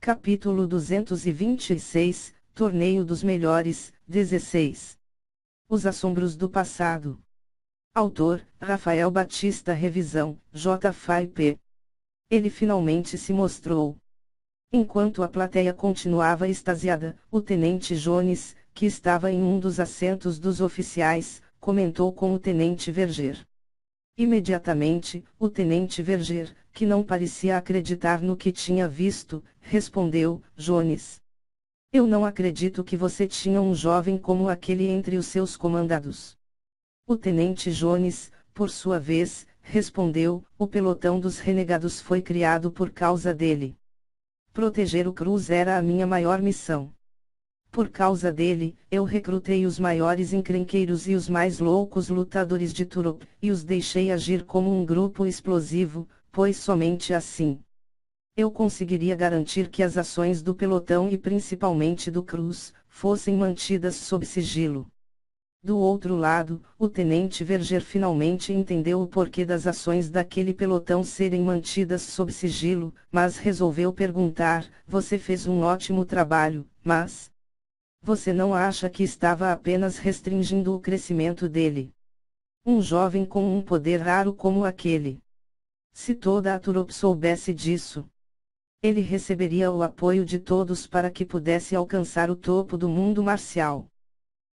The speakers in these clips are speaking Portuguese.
Capítulo 226, Torneio dos Melhores, 16. Os Assombros do Passado. Autor, Rafael Batista. Revisão, JFP. Ele finalmente se mostrou. Enquanto a plateia continuava extasiada, o tenente Jones, que estava em um dos assentos dos oficiais, comentou com o tenente Verger. Imediatamente, o tenente Verger, que não parecia acreditar no que tinha visto, respondeu: Jones, eu não acredito que você tinha um jovem como aquele entre os seus comandados. O tenente Jones, por sua vez, respondeu: o pelotão dos renegados foi criado por causa dele. Proteger o Cruz era a minha maior missão. Por causa dele, eu recrutei os maiores encrenqueiros e os mais loucos lutadores de Turop, e os deixei agir como um grupo explosivo, pois somente assim eu conseguiria garantir que as ações do pelotão e principalmente do Cruz, fossem mantidas sob sigilo. Do outro lado, o tenente Verger finalmente entendeu o porquê das ações daquele pelotão serem mantidas sob sigilo, mas resolveu perguntar: você fez um ótimo trabalho, mas você não acha que estava apenas restringindo o crescimento dele? Um jovem com um poder raro como aquele. Se toda a Turop soubesse disso, ele receberia o apoio de todos para que pudesse alcançar o topo do mundo marcial.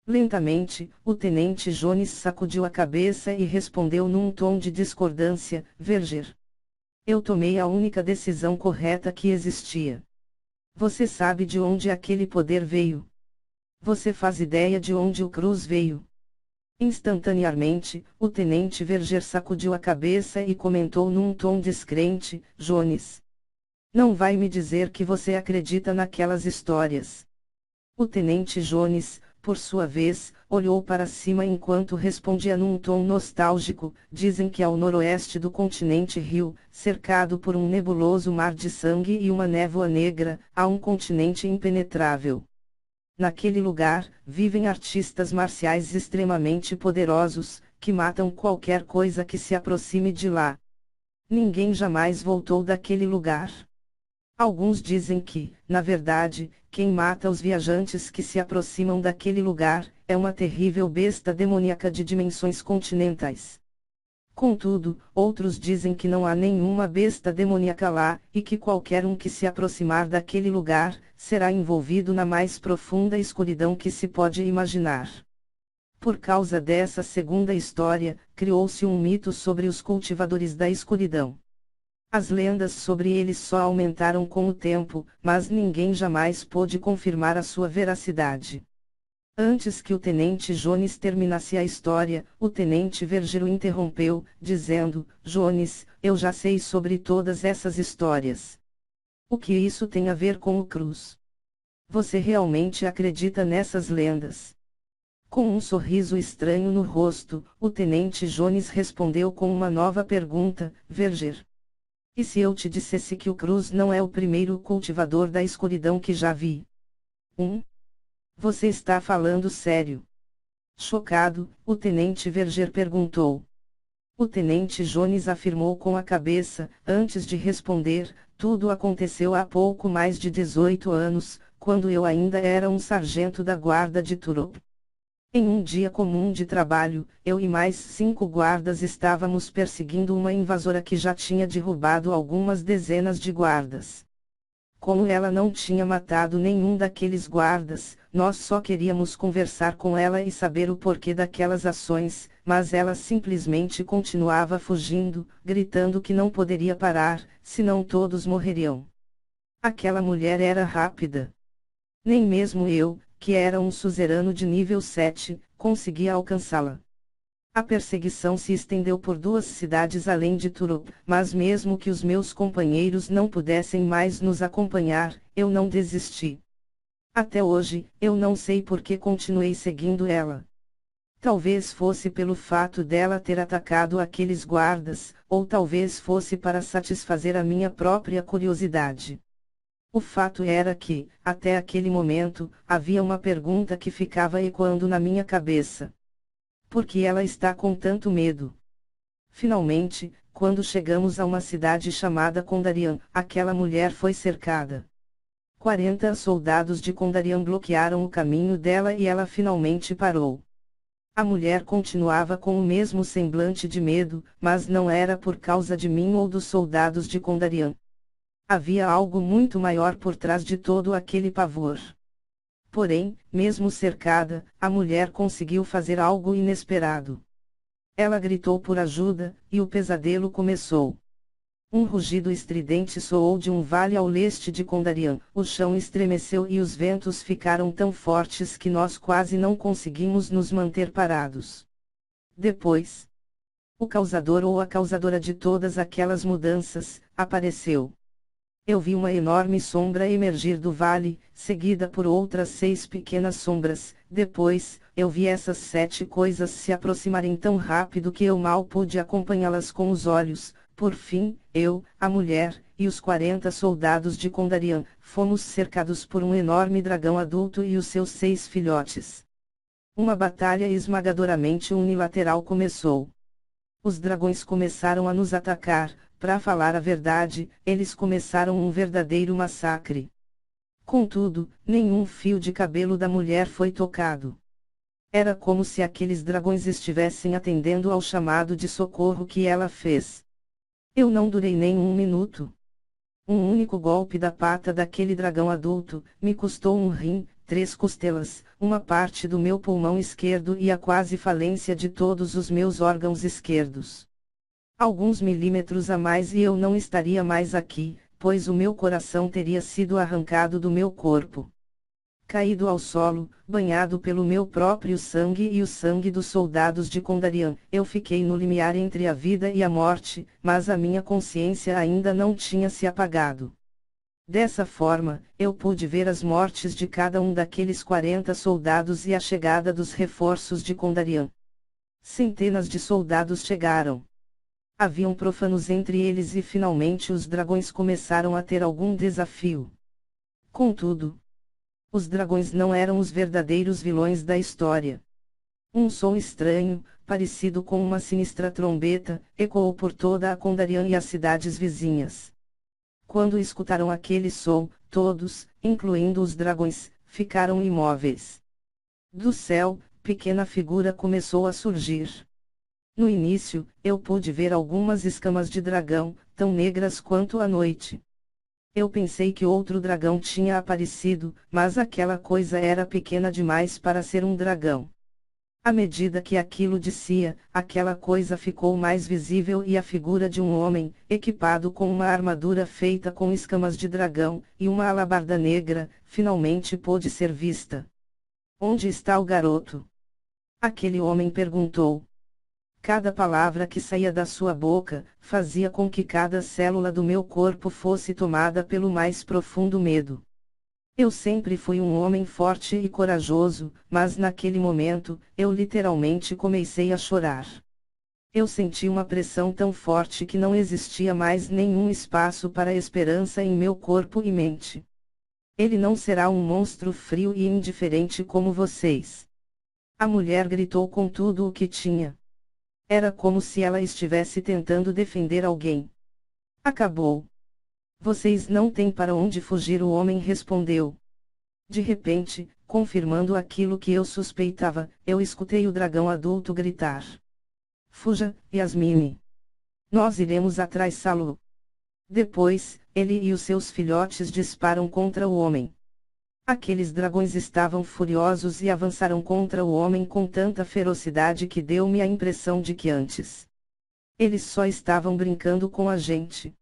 Lentamente, o tenente Jones sacudiu a cabeça e respondeu num tom de discordância: Verger, eu tomei a única decisão correta que existia. Você sabe de onde aquele poder veio? Você faz ideia de onde o Cruz veio? Instantaneamente, o tenente Verger sacudiu a cabeça e comentou num tom descrente: Jones, não vai me dizer que você acredita naquelas histórias. O tenente Jones, por sua vez, olhou para cima enquanto respondia num tom nostálgico: dizem que ao noroeste do continente Rio, cercado por um nebuloso mar de sangue e uma névoa negra, há um continente impenetrável. Naquele lugar, vivem artistas marciais extremamente poderosos, que matam qualquer coisa que se aproxime de lá. Ninguém jamais voltou daquele lugar. Alguns dizem que, na verdade, quem mata os viajantes que se aproximam daquele lugar, é uma terrível besta demoníaca de dimensões continentais. Contudo, outros dizem que não há nenhuma besta demoníaca lá, e que qualquer um que se aproximar daquele lugar, será envolvido na mais profunda escuridão que se pode imaginar. Por causa dessa segunda história, criou-se um mito sobre os cultivadores da escuridão. As lendas sobre eles só aumentaram com o tempo, mas ninguém jamais pôde confirmar a sua veracidade. Antes que o tenente Jones terminasse a história, o tenente Verger o interrompeu, dizendo: Jones, eu já sei sobre todas essas histórias. O que isso tem a ver com o Cruz? Você realmente acredita nessas lendas? Com um sorriso estranho no rosto, o tenente Jones respondeu com uma nova pergunta: Verger, e se eu te dissesse que o Cruz não é o primeiro cultivador da escuridão que já vi? Você está falando sério? Chocado, o tenente Verger perguntou. O tenente Jones afirmou com a cabeça, antes de responder: tudo aconteceu há pouco mais de 18 anos, quando eu ainda era um sargento da guarda de Turop. Em um dia comum de trabalho, eu e mais 5 guardas estávamos perseguindo uma invasora que já tinha derrubado algumas dezenas de guardas. Como ela não tinha matado nenhum daqueles guardas, nós só queríamos conversar com ela e saber o porquê daquelas ações, mas ela simplesmente continuava fugindo, gritando que não poderia parar, senão todos morreriam. Aquela mulher era rápida. Nem mesmo eu, que era um suzerano de nível 7, conseguia alcançá-la. A perseguição se estendeu por 2 cidades além de Turop, mas mesmo que os meus companheiros não pudessem mais nos acompanhar, eu não desisti. Até hoje, eu não sei por que continuei seguindo ela. Talvez fosse pelo fato dela ter atacado aqueles guardas, ou talvez fosse para satisfazer a minha própria curiosidade. O fato era que, até aquele momento, havia uma pergunta que ficava ecoando na minha cabeça. Por que ela está com tanto medo? Finalmente, quando chegamos a uma cidade chamada Condarian, aquela mulher foi cercada. 40 soldados de Kondarian bloquearam o caminho dela e ela finalmente parou. A mulher continuava com o mesmo semblante de medo, mas não era por causa de mim ou dos soldados de Kondarian. Havia algo muito maior por trás de todo aquele pavor. Porém, mesmo cercada, a mulher conseguiu fazer algo inesperado. Ela gritou por ajuda, e o pesadelo começou. Um rugido estridente soou de um vale ao leste de Kondarian, o chão estremeceu e os ventos ficaram tão fortes que nós quase não conseguimos nos manter parados. Depois, o causador ou a causadora de todas aquelas mudanças, apareceu. Eu vi uma enorme sombra emergir do vale, seguida por outras 6 pequenas sombras. Depois, eu vi essas 7 coisas se aproximarem tão rápido que eu mal pude acompanhá-las com os olhos. Por fim, eu, a mulher, e os 40 soldados de Kondarian, fomos cercados por um enorme dragão adulto e os seus 6 filhotes. Uma batalha esmagadoramente unilateral começou. Os dragões começaram a nos atacar. Para falar a verdade, eles começaram um verdadeiro massacre. Contudo, nenhum fio de cabelo da mulher foi tocado. Era como se aqueles dragões estivessem atendendo ao chamado de socorro que ela fez. Eu não durei nem um minuto. Um único golpe da pata daquele dragão adulto me custou um rim, 3 costelas, uma parte do meu pulmão esquerdo e a quase falência de todos os meus órgãos esquerdos. Alguns milímetros a mais e eu não estaria mais aqui, pois o meu coração teria sido arrancado do meu corpo. Caído ao solo, banhado pelo meu próprio sangue e o sangue dos soldados de Kondarian, eu fiquei no limiar entre a vida e a morte, mas a minha consciência ainda não tinha se apagado. Dessa forma, eu pude ver as mortes de cada um daqueles 40 soldados e a chegada dos reforços de Kondarian. Centenas de soldados chegaram. Haviam profanos entre eles e finalmente os dragões começaram a ter algum desafio. Contudo, os dragões não eram os verdadeiros vilões da história. Um som estranho, parecido com uma sinistra trombeta, ecoou por toda a Kondarian e as cidades vizinhas. Quando escutaram aquele som, todos, incluindo os dragões, ficaram imóveis. Do céu, pequena figura começou a surgir. No início, eu pude ver algumas escamas de dragão, tão negras quanto a noite. Eu pensei que outro dragão tinha aparecido, mas aquela coisa era pequena demais para ser um dragão. À medida que aquilo descia, aquela coisa ficou mais visível e a figura de um homem, equipado com uma armadura feita com escamas de dragão, e uma alabarda negra, finalmente pôde ser vista. Onde está o garoto? Aquele homem perguntou. Cada palavra que saía da sua boca, fazia com que cada célula do meu corpo fosse tomada pelo mais profundo medo. Eu sempre fui um homem forte e corajoso, mas naquele momento, eu literalmente comecei a chorar. Eu senti uma pressão tão forte que não existia mais nenhum espaço para esperança em meu corpo e mente. Ele não será um monstro frio e indiferente como vocês. A mulher gritou com tudo o que tinha. Era como se ela estivesse tentando defender alguém. Acabou. Vocês não têm para onde fugir, o homem respondeu. De repente, confirmando aquilo que eu suspeitava, eu escutei o dragão adulto gritar. Fuja, Yasmine. Nós iremos atrás-lo. Depois, ele e os seus filhotes disparam contra o homem. Aqueles dragões estavam furiosos e avançaram contra o homem com tanta ferocidade que deu-me a impressão de que antes eles só estavam brincando com a gente.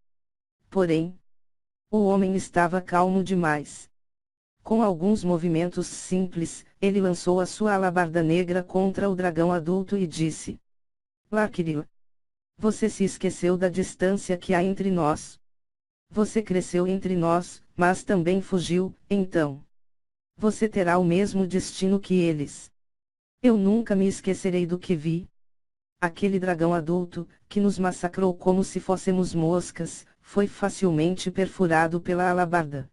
Porém, o homem estava calmo demais. Com alguns movimentos simples, ele lançou a sua alabarda negra contra o dragão adulto e disse: Larkiril, você se esqueceu da distância que há entre nós. Você cresceu entre nós, mas também fugiu, então você terá o mesmo destino que eles. Eu nunca me esquecerei do que vi. Aquele dragão adulto, que nos massacrou como se fôssemos moscas, foi facilmente perfurado pela alabarda.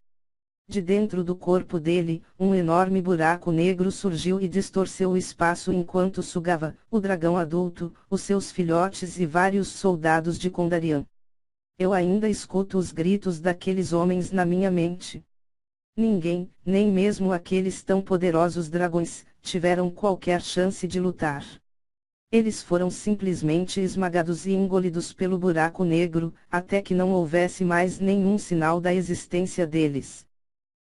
De dentro do corpo dele, um enorme buraco negro surgiu e distorceu o espaço enquanto sugava o dragão adulto, os seus filhotes e vários soldados de Kondarian. Eu ainda escuto os gritos daqueles homens na minha mente. Ninguém, nem mesmo aqueles tão poderosos dragões, tiveram qualquer chance de lutar. Eles foram simplesmente esmagados e engolidos pelo buraco negro, até que não houvesse mais nenhum sinal da existência deles.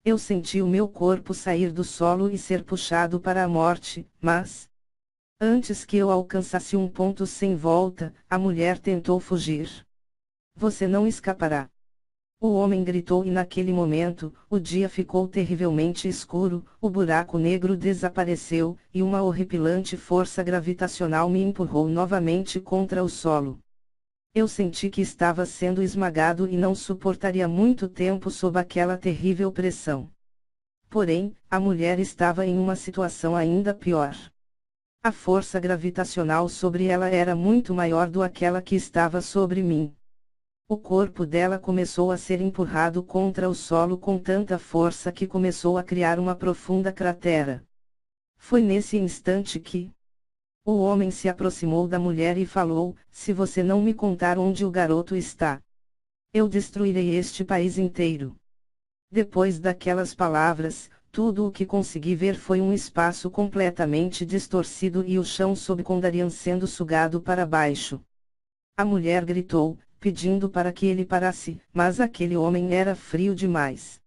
Eu senti o meu corpo sair do solo e ser puxado para a morte, mas, antes que eu alcançasse um ponto sem volta, a mulher tentou fugir. Você não escapará. O homem gritou e naquele momento, o dia ficou terrivelmente escuro, o buraco negro desapareceu, e uma horripilante força gravitacional me empurrou novamente contra o solo. Eu senti que estava sendo esmagado e não suportaria muito tempo sob aquela terrível pressão. Porém, a mulher estava em uma situação ainda pior. A força gravitacional sobre ela era muito maior do que aquela que estava sobre mim. O corpo dela começou a ser empurrado contra o solo com tanta força que começou a criar uma profunda cratera. Foi nesse instante que o homem se aproximou da mulher e falou: "Se você não me contar onde o garoto está, eu destruirei este país inteiro." Depois daquelas palavras, tudo o que consegui ver foi um espaço completamente distorcido e o chão sob Kondarian sendo sugado para baixo. A mulher gritou, pedindo para que ele parasse, mas aquele homem era frio demais.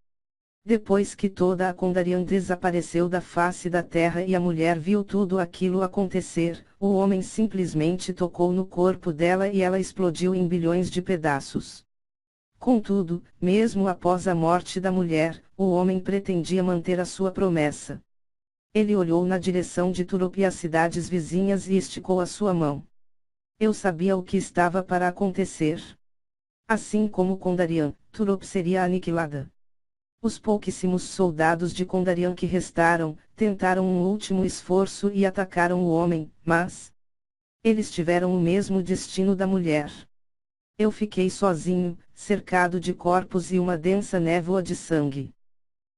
Depois que toda a Kondarian desapareceu da face da terra e a mulher viu tudo aquilo acontecer, o homem simplesmente tocou no corpo dela e ela explodiu em bilhões de pedaços. Contudo, mesmo após a morte da mulher, o homem pretendia manter a sua promessa. Ele olhou na direção de Turop e as cidades vizinhas e esticou a sua mão. Eu sabia o que estava para acontecer. Assim como Kondarian, Turop seria aniquilada. Os pouquíssimos soldados de Kondarian que restaram, tentaram um último esforço e atacaram o homem, mas eles tiveram o mesmo destino da mulher. Eu fiquei sozinho, cercado de corpos e uma densa névoa de sangue.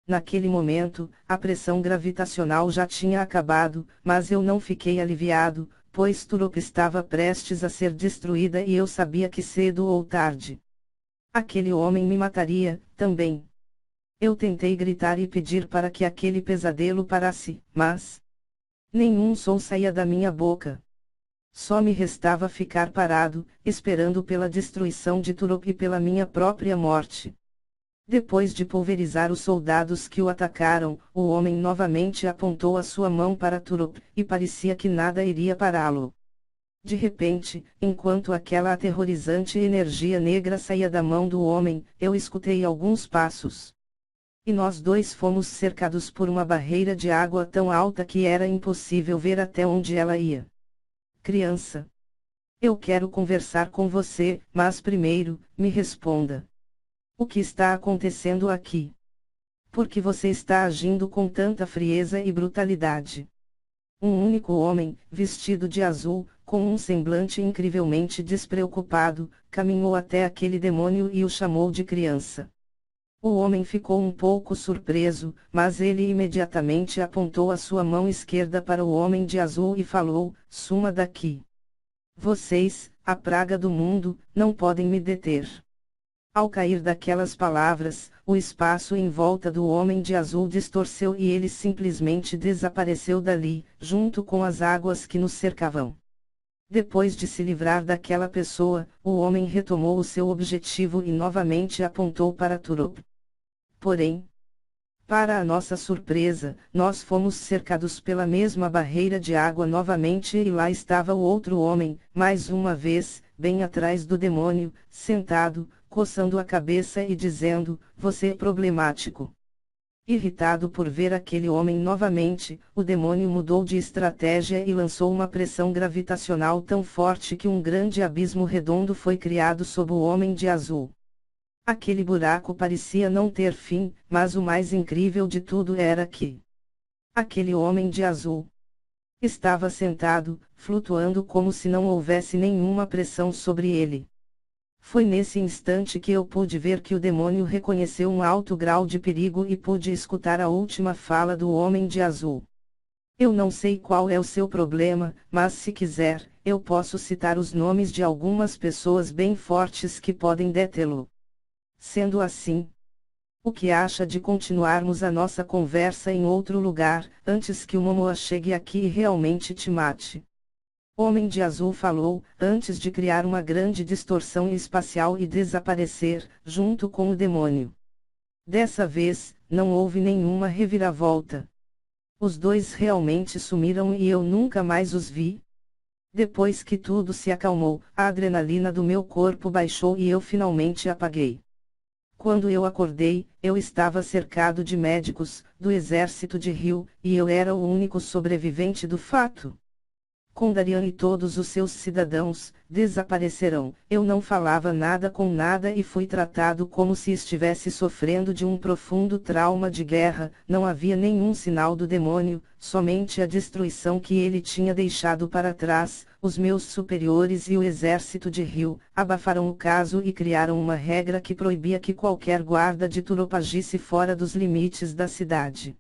Naquele momento, a pressão gravitacional já tinha acabado, mas eu não fiquei aliviado, pois Turop estava prestes a ser destruída e eu sabia que cedo ou tarde aquele homem me mataria, também. Eu tentei gritar e pedir para que aquele pesadelo parasse, mas nenhum som saía da minha boca. Só me restava ficar parado, esperando pela destruição de Turop e pela minha própria morte. Depois de pulverizar os soldados que o atacaram, o homem novamente apontou a sua mão para Turop, e parecia que nada iria pará-lo. De repente, enquanto aquela aterrorizante energia negra saía da mão do homem, eu escutei alguns passos. E nós dois fomos cercados por uma barreira de água tão alta que era impossível ver até onde ela ia. Criança, eu quero conversar com você, mas primeiro, me responda. O que está acontecendo aqui? Por que você está agindo com tanta frieza e brutalidade? Um único homem, vestido de azul, com um semblante incrivelmente despreocupado, caminhou até aquele demônio e o chamou de criança. O homem ficou um pouco surpreso, mas ele imediatamente apontou a sua mão esquerda para o homem de azul e falou: "Suma daqui. Vocês, a praga do mundo, não podem me deter." Ao cair daquelas palavras, o espaço em volta do homem de azul distorceu e ele simplesmente desapareceu dali, junto com as águas que nos cercavam. Depois de se livrar daquela pessoa, o homem retomou o seu objetivo e novamente apontou para Turop. Porém, para a nossa surpresa, nós fomos cercados pela mesma barreira de água novamente e lá estava o outro homem, mais uma vez, bem atrás do demônio, sentado, coçando a cabeça e dizendo: "Você é problemático." Irritado por ver aquele homem novamente, o demônio mudou de estratégia e lançou uma pressão gravitacional tão forte que um grande abismo redondo foi criado sob o homem de azul. Aquele buraco parecia não ter fim, mas o mais incrível de tudo era que aquele homem de azul estava sentado, flutuando como se não houvesse nenhuma pressão sobre ele. Foi nesse instante que eu pude ver que o demônio reconheceu um alto grau de perigo e pude escutar a última fala do homem de azul. "Eu não sei qual é o seu problema, mas se quiser, eu posso citar os nomes de algumas pessoas bem fortes que podem detê-lo. Sendo assim, O que acha de continuarmos a nossa conversa em outro lugar, antes que o Momoa chegue aqui e realmente te mate? Homem de Azul falou, antes de criar uma grande distorção espacial e desaparecer, junto com o demônio. Dessa vez, não houve nenhuma reviravolta. Os dois realmente sumiram e eu nunca mais os vi. Depois que tudo se acalmou, a adrenalina do meu corpo baixou e eu finalmente apaguei. Quando eu acordei, eu estava cercado de médicos, do exército de Rio, e eu era o único sobrevivente do fato. Kondarian e todos os seus cidadãos desaparecerão. Eu não falava nada com nada e fui tratado como se estivesse sofrendo de um profundo trauma de guerra. Não havia nenhum sinal do demônio, somente a destruição que ele tinha deixado para trás. Os meus superiores e o exército de Rio abafaram o caso e criaram uma regra que proibia que qualquer guarda de Turopa agisse fora dos limites da cidade.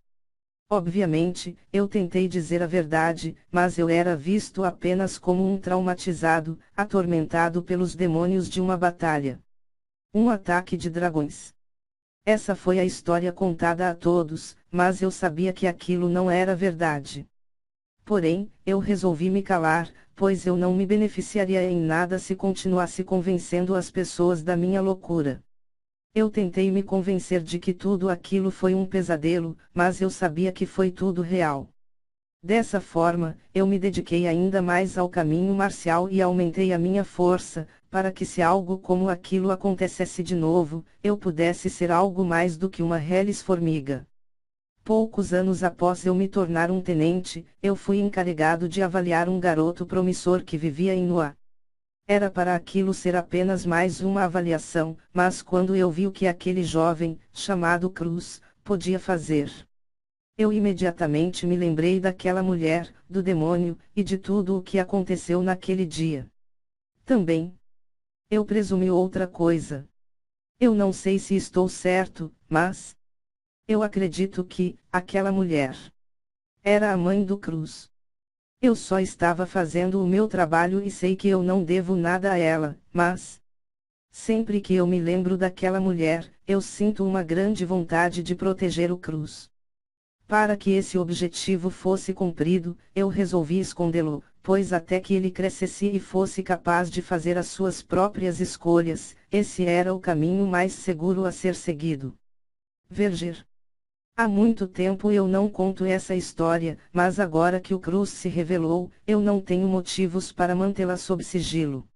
Obviamente, eu tentei dizer a verdade, mas eu era visto apenas como um traumatizado, atormentado pelos demônios de uma batalha. Um ataque de dragões. Essa foi a história contada a todos, mas eu sabia que aquilo não era verdade. Porém, eu resolvi me calar, pois eu não me beneficiaria em nada se continuasse convencendo as pessoas da minha loucura. Eu tentei me convencer de que tudo aquilo foi um pesadelo, mas eu sabia que foi tudo real. Dessa forma, eu me dediquei ainda mais ao caminho marcial e aumentei a minha força, para que se algo como aquilo acontecesse de novo, eu pudesse ser algo mais do que uma reles formiga. Poucos anos após eu me tornar um tenente, eu fui encarregado de avaliar um garoto promissor que vivia em Noa. Era para aquilo ser apenas mais uma avaliação, mas quando eu vi o que aquele jovem, chamado Cruz, podia fazer, eu imediatamente me lembrei daquela mulher, do demônio, e de tudo o que aconteceu naquele dia. Também, eu presumi outra coisa. Eu não sei se estou certo, mas eu acredito que aquela mulher era a mãe do Cruz. Eu só estava fazendo o meu trabalho e sei que eu não devo nada a ela, mas sempre que eu me lembro daquela mulher, eu sinto uma grande vontade de proteger o Cruz. Para que esse objetivo fosse cumprido, eu resolvi escondê-lo, pois até que ele crescesse e fosse capaz de fazer as suas próprias escolhas, esse era o caminho mais seguro a ser seguido. Verger. Há muito tempo eu não conto essa história, mas agora que o Cruz se revelou, eu não tenho motivos para mantê-la sob sigilo.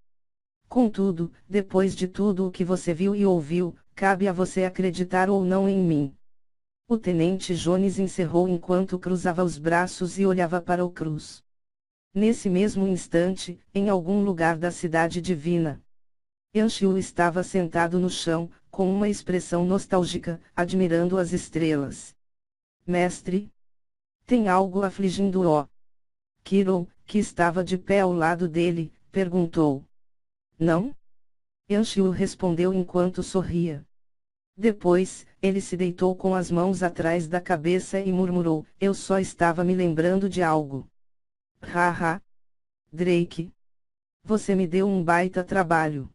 Contudo, depois de tudo o que você viu e ouviu, cabe a você acreditar ou não em mim. O tenente Jones encerrou enquanto cruzava os braços e olhava para o Cruz. Nesse mesmo instante, em algum lugar da cidade divina, Yanxiu estava sentado no chão, com uma expressão nostálgica, admirando as estrelas. Mestre? Tem algo afligindo-o? Kiron, que estava de pé ao lado dele, perguntou. Não? Yanxiu respondeu enquanto sorria. Depois, ele se deitou com as mãos atrás da cabeça e murmurou, eu só estava me lembrando de algo. Haha. Drake. Você me deu um baita trabalho.